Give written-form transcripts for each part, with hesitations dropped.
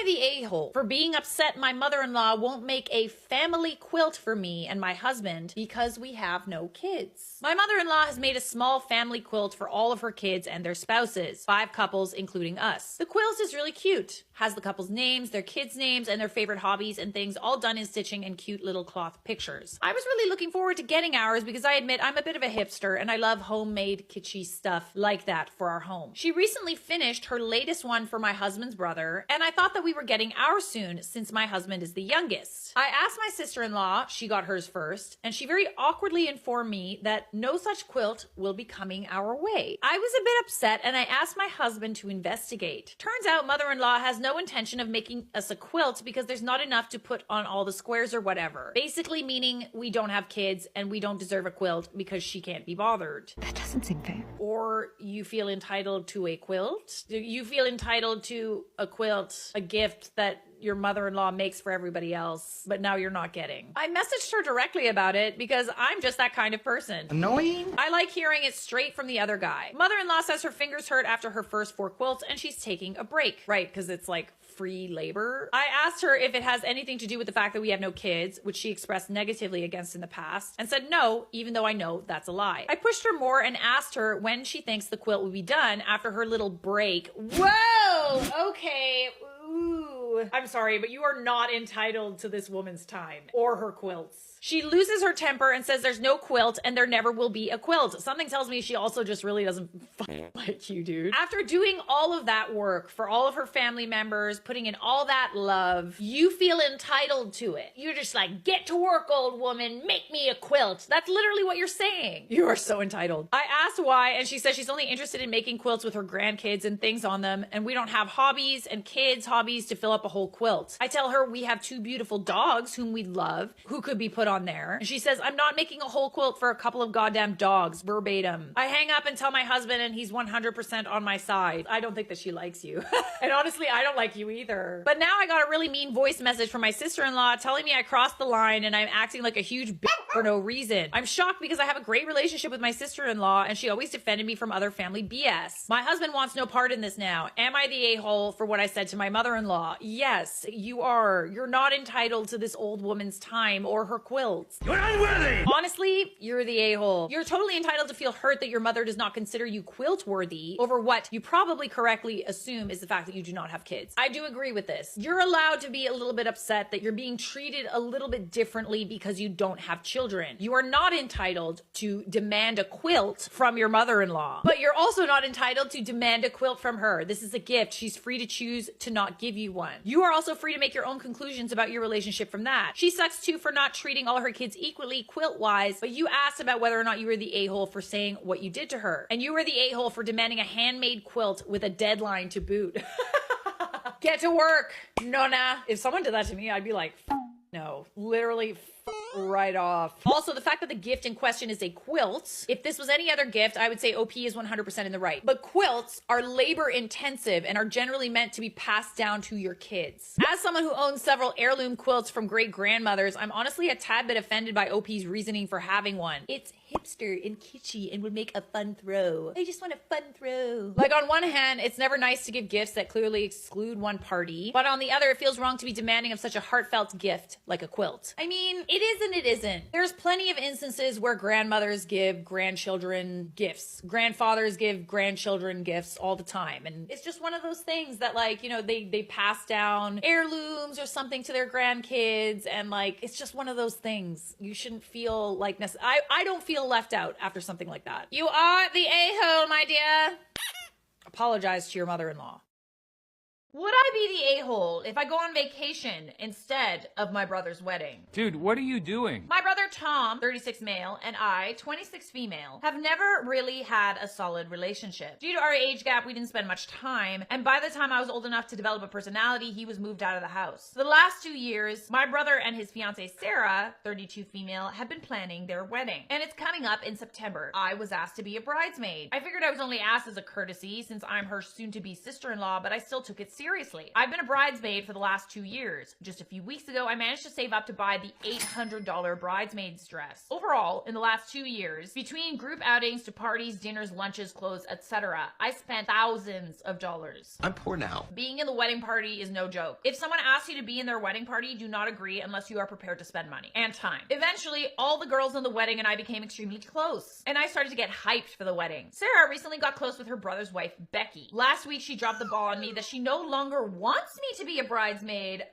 I the a-hole for being upset my mother-in-law won't make a family quilt for me and my husband because we have no kids? My mother-in-law has made a small family quilt for all of her kids and their spouses, 5 couples including us. The quilt is really cute, has the couples' names, their kids' names, and their favorite hobbies and things all done in stitching and cute little cloth pictures. I was really looking forward to getting ours because I admit I'm a bit of a hipster and I love homemade kitschy stuff like that for our home. She recently finished her latest one for my husband's brother, and I thought that we were getting ours soon since my husband is the youngest. I asked my sister-in-law, she got hers first, and she very awkwardly informed me that no such quilt will be coming our way. I was a bit upset and I asked my husband to investigate. Turns out mother-in-law has no intention of making us a quilt because there's not enough to put on all the squares or whatever. Basically meaning we don't have kids and we don't deserve a quilt because she can't be bothered. That doesn't seem fair. Or you feel entitled to a quilt? Do you feel entitled to a quilt, a gift that your mother-in-law makes for everybody else, but now you're not getting? I messaged her directly about it because I'm just that kind of person. Annoying? I like hearing it straight from the other guy. Mother-in-law says her fingers hurt after her first 4 quilts and she's taking a break. Right, because it's like free labor. I asked her if it has anything to do with the fact that we have no kids, which she expressed negatively against in the past, and said no, even though I know that's a lie. I pushed her more and asked her when she thinks the quilt will be done after her little break. Whoa! Okay. Ooh. I'm sorry, but you are not entitled to this woman's time or her quilts. She loses her temper and says there's no quilt and there never will be a quilt. Something tells me she also just really doesn't like you, dude. After doing all of that work for all of her family members, putting in all that love, you feel entitled to it. You're just like, get to work, old woman, make me a quilt. That's literally what you're saying. You are so entitled. I asked why, and she says she's only interested in making quilts with her grandkids and things on them, and we don't have hobbies and kids' hobbies to fill up a whole quilt. I tell her we have 2 beautiful dogs whom we love, who could be put on there. And she says, I'm not making a whole quilt for a couple of goddamn dogs, verbatim. I hang up and tell my husband and he's 100% on my side. I don't think that she likes you. And honestly, I don't like you either. But now I got a really mean voice message from my sister-in-law telling me I crossed the line and I'm acting like a huge bitch for no reason. I'm shocked because I have a great relationship with my sister-in-law and she always defended me from other family BS. My husband wants no part in this now. Am I the a-hole for what I said to my mother-in-law? Yes, you are. You're not entitled to this old woman's time or her quilts. You're unworthy! Honestly, you're the a-hole. You're totally entitled to feel hurt that your mother does not consider you quilt worthy over what you probably correctly assume is the fact that you do not have kids. I do agree with this. You're allowed to be a little bit upset that you're being treated a little bit differently because you don't have children. You are not entitled to demand a quilt from your mother-in-law, but you're also not entitled to demand a quilt from her. This is a gift. She's free to choose to not give you one. You are also free to make your own conclusions about your relationship from that. She sucks too for not treating all her kids equally quilt-wise, but you asked about whether or not you were the a-hole for saying what you did to her. And you were the a-hole for demanding a handmade quilt with a deadline to boot. Get to work, Nona. If someone did that to me, I'd be like, no, literally right off. Also, the fact that the gift in question is a quilt. If this was any other gift, I would say OP is 100% in the right. But quilts are labor intensive and are generally meant to be passed down to your kids. As someone who owns several heirloom quilts from great grandmothers, I'm honestly a tad bit offended by OP's reasoning for having one. It's hipster and kitschy and would make a fun throw. I just want a fun throw. Like, on one hand, it's never nice to give gifts that clearly exclude one party, but on the other, it feels wrong to be demanding of such a heartfelt gift like a quilt. I mean, it is and it isn't. There's plenty of instances where grandmothers give grandchildren gifts. Grandfathers give grandchildren gifts all the time. And it's just one of those things that, like, you know, they pass down heirlooms or something to their grandkids, and like, it's just one of those things. You shouldn't feel like I don't feel left out after something like that. You are the a-hole, my dear. Apologize to your mother-in-law. Would I be the a-hole if I go on vacation instead of my brother's wedding? Dude, what are you doing? My brother Tom, 36 male, and I, 26 female, have never really had a solid relationship. Due to our age gap, we didn't spend much time, and by the time I was old enough to develop a personality, he was moved out of the house. For the last 2 years, my brother and his fiancée Sarah, 32 female, have been planning their wedding, and it's coming up in September. I was asked to be a bridesmaid. I figured I was only asked as a courtesy since I'm her soon-to-be sister-in-law, but I still took it seriously. seriously. I've been a bridesmaid for the last 2 years. Just a few weeks ago, I managed to save up to buy the $800 bridesmaid's dress. Overall, in the last 2 years, between group outings to parties, dinners, lunches, clothes, etc., I spent thousands of dollars. I'm poor now. Being in the wedding party is no joke. If someone asks you to be in their wedding party, do not agree unless you are prepared to spend money and time. Eventually, all the girls in the wedding and I became extremely close, and I started to get hyped for the wedding. Sarah recently got close with her brother's wife, Becky. Last week, she dropped the ball on me that she no longer wants me to be a bridesmaid,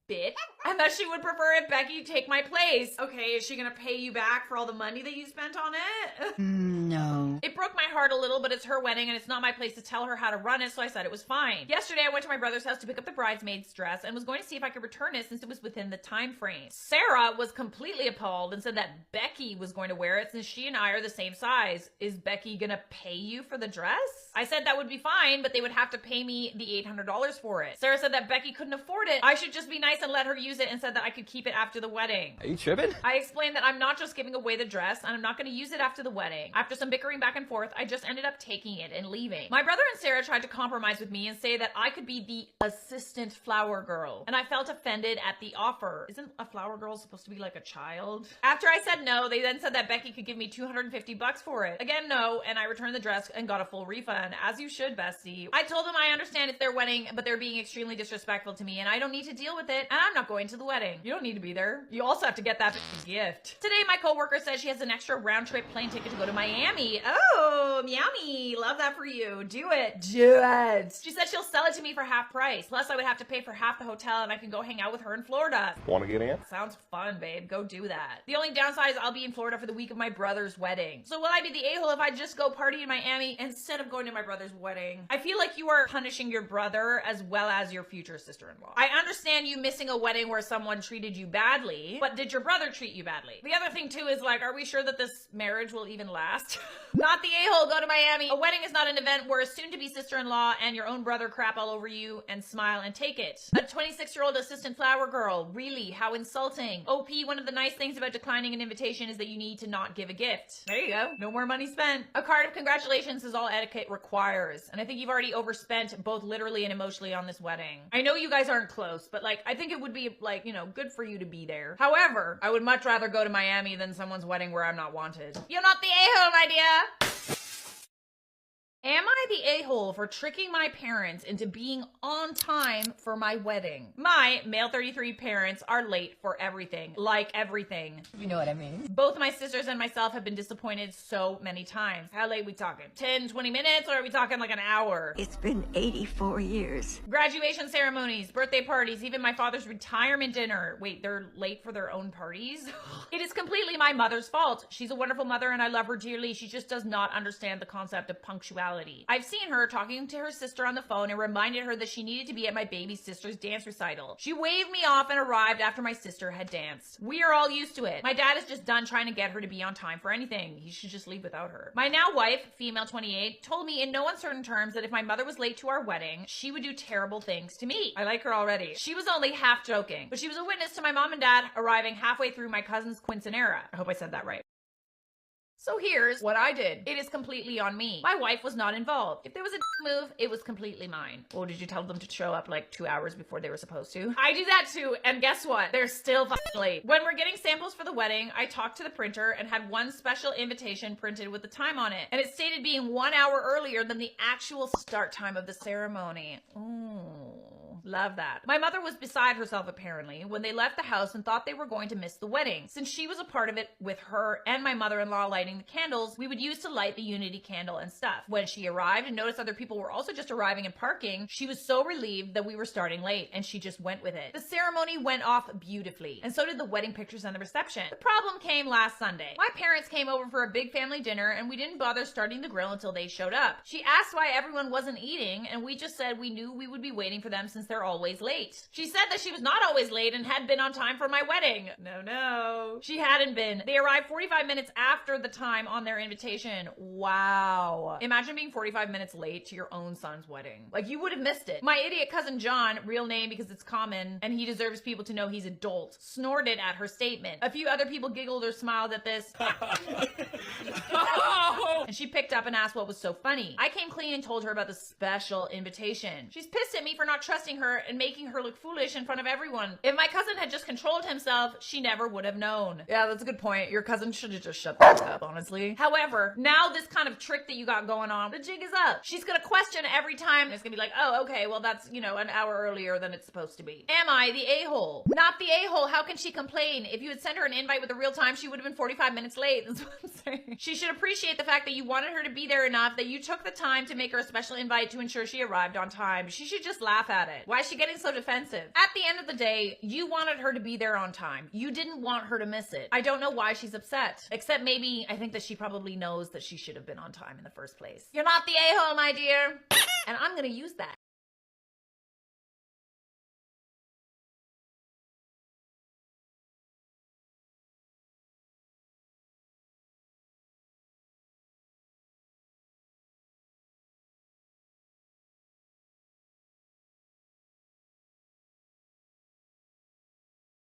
bitch, and that she would prefer if Becky take my place. Okay, is she gonna pay you back for all the money that you spent on it? No. It broke my heart a little, but it's her wedding and it's not my place to tell her how to run it, so I said it was fine. Yesterday, I went to my brother's house to pick up the bridesmaid's dress and was going to see if I could return it since it was within the time frame. Sarah was completely appalled and said that Becky was going to wear it since she and I are the same size. Is Becky gonna pay you for the dress? I said that would be fine, but they would have to pay me the $800 for it. Sarah said that Becky couldn't afford it. I should just be nice and let her use it and said that I could keep it after the wedding. Are you tripping? I explained that I'm not just giving away the dress and I'm not going to use it after the wedding. After some bickering back and forth, I just ended up taking it and leaving. My brother and Sarah tried to compromise with me and say that I could be the assistant flower girl, and I felt offended at the offer. Isn't a flower girl supposed to be like a child? After I said no, they then said that Becky could give me $250 for it. Again, no, and I returned the dress and got a full refund, as you should, bestie. I told them I understand it's their wedding, but they're being extremely disrespectful to me and I don't need to deal with it, and I'm not going to the wedding. You don't need to be there. You also have to get that gift. Today, my coworker says she has an extra round trip plane ticket to go to Miami. Oh, Miami. Love that for you. Do it. Do it. She said she'll sell it to me for half price. Plus, I would have to pay for half the hotel and I can go hang out with her in Florida. Want to get in? Sounds fun, babe. Go do that. The only downside is I'll be in Florida for the week of my brother's wedding. So will I be the a-hole if I just go party in Miami instead of going to my brother's wedding? I feel like you are punishing your brother as well as your future sister-in-law. I understand you missing a wedding where someone treated you badly, but did your brother treat you badly? The other thing too is like, are we sure that this marriage will even last? Not the a-hole, go to Miami. A wedding is not an event where a soon-to-be sister-in-law and your own brother crap all over you and smile and take it. A 26-year-old assistant flower girl, really? How insulting. OP, one of the nice things about declining an invitation is that you need to not give a gift. There you go. No more money spent. A card of congratulations is all etiquette requires, and I think you've already overspent both literally and emotionally on this wedding. I know you guys aren't close, but like, I think it would be like, you know, good for you to be there. However, I would much rather go to Miami than someone's wedding where I'm not wanted. You're not the a-hole, my dear. Am I the a-hole for tricking my parents into being on time for my wedding? My male 33 parents are late for everything. Like everything. You know what I mean? Both my sisters and myself have been disappointed so many times. How late we talking? 10, 20 minutes, or are we talking like an hour? It's been 84 years. Graduation ceremonies, birthday parties, even my father's retirement dinner. Wait, they're late for their own parties? It is completely my mother's fault. She's a wonderful mother and I love her dearly. She just does not understand the concept of punctuality. I've seen her talking to her sister on the phone and reminded her that she needed to be at my baby sister's dance recital. She waved me off and arrived after my sister had danced. We are all used to it. My dad is just done trying to get her to be on time for anything. He should just leave without her. My now wife, female 28, told me in no uncertain terms that if my mother was late to our wedding, she would do terrible things to me. I like her already. She was only half joking, but she was a witness to my mom and dad arriving halfway through my cousin's quinceanera. I hope I said that right. So here's what I did. It is completely on me. My wife was not involved. If there was a move, it was completely mine. Or did you tell them to show up like 2 hours before they were supposed to? I do that too, and guess what? They're still fucking late. When we're getting samples for the wedding, I talked to the printer and had one special invitation printed with the time on it. And it stated being 1 hour earlier than the actual start time of the ceremony. Ooh. Love that. My mother was beside herself apparently when they left the house and thought they were going to miss the wedding. Since she was a part of it with her and my mother-in-law lighting the candles we would use to light the unity candle and stuff. When she arrived and noticed other people were also just arriving and parking, she was so relieved that we were starting late and she just went with it. The ceremony went off beautifully, and so did the wedding pictures and the reception. The problem came last Sunday. My parents came over for a big family dinner and we didn't bother starting the grill until they showed up. She asked why everyone wasn't eating and we just said we knew we would be waiting for them since their they're always late. She said that she was not always late and had been on time for my wedding. No. She hadn't been. They arrived 45 minutes after the time on their invitation. Wow. Imagine being 45 minutes late to your own son's wedding. Like, you would have missed it. My idiot cousin John, real name because it's common and he deserves people to know he's adult, snorted at her statement. A few other people giggled or smiled at this. And she picked up and asked what was so funny. I came clean and told her about the special invitation. She's pissed at me for not trusting her and making her look foolish in front of everyone. If my cousin had just controlled himself, she never would have known. Yeah, that's a good point. Your cousin should have just shut the fuck up, honestly. However, now this kind of trick that you got going on, the jig is up. She's gonna question every time. And it's gonna be like, oh, okay, well that's, you know, an hour earlier than it's supposed to be. Am I the a-hole? Not the a-hole. How can she complain? If you had sent her an invite with a real time, she would have been 45 minutes late. That's what I'm saying. She should appreciate the fact that you wanted her to be there enough that you took the time to make her a special invite to ensure she arrived on time. She should just laugh at it. Why is she getting so defensive? At the end of the day, you wanted her to be there on time. You didn't want her to miss it. I don't know why she's upset. Except maybe I think that she probably knows that she should have been on time in the first place. You're not the a-hole, my dear. And I'm gonna use that.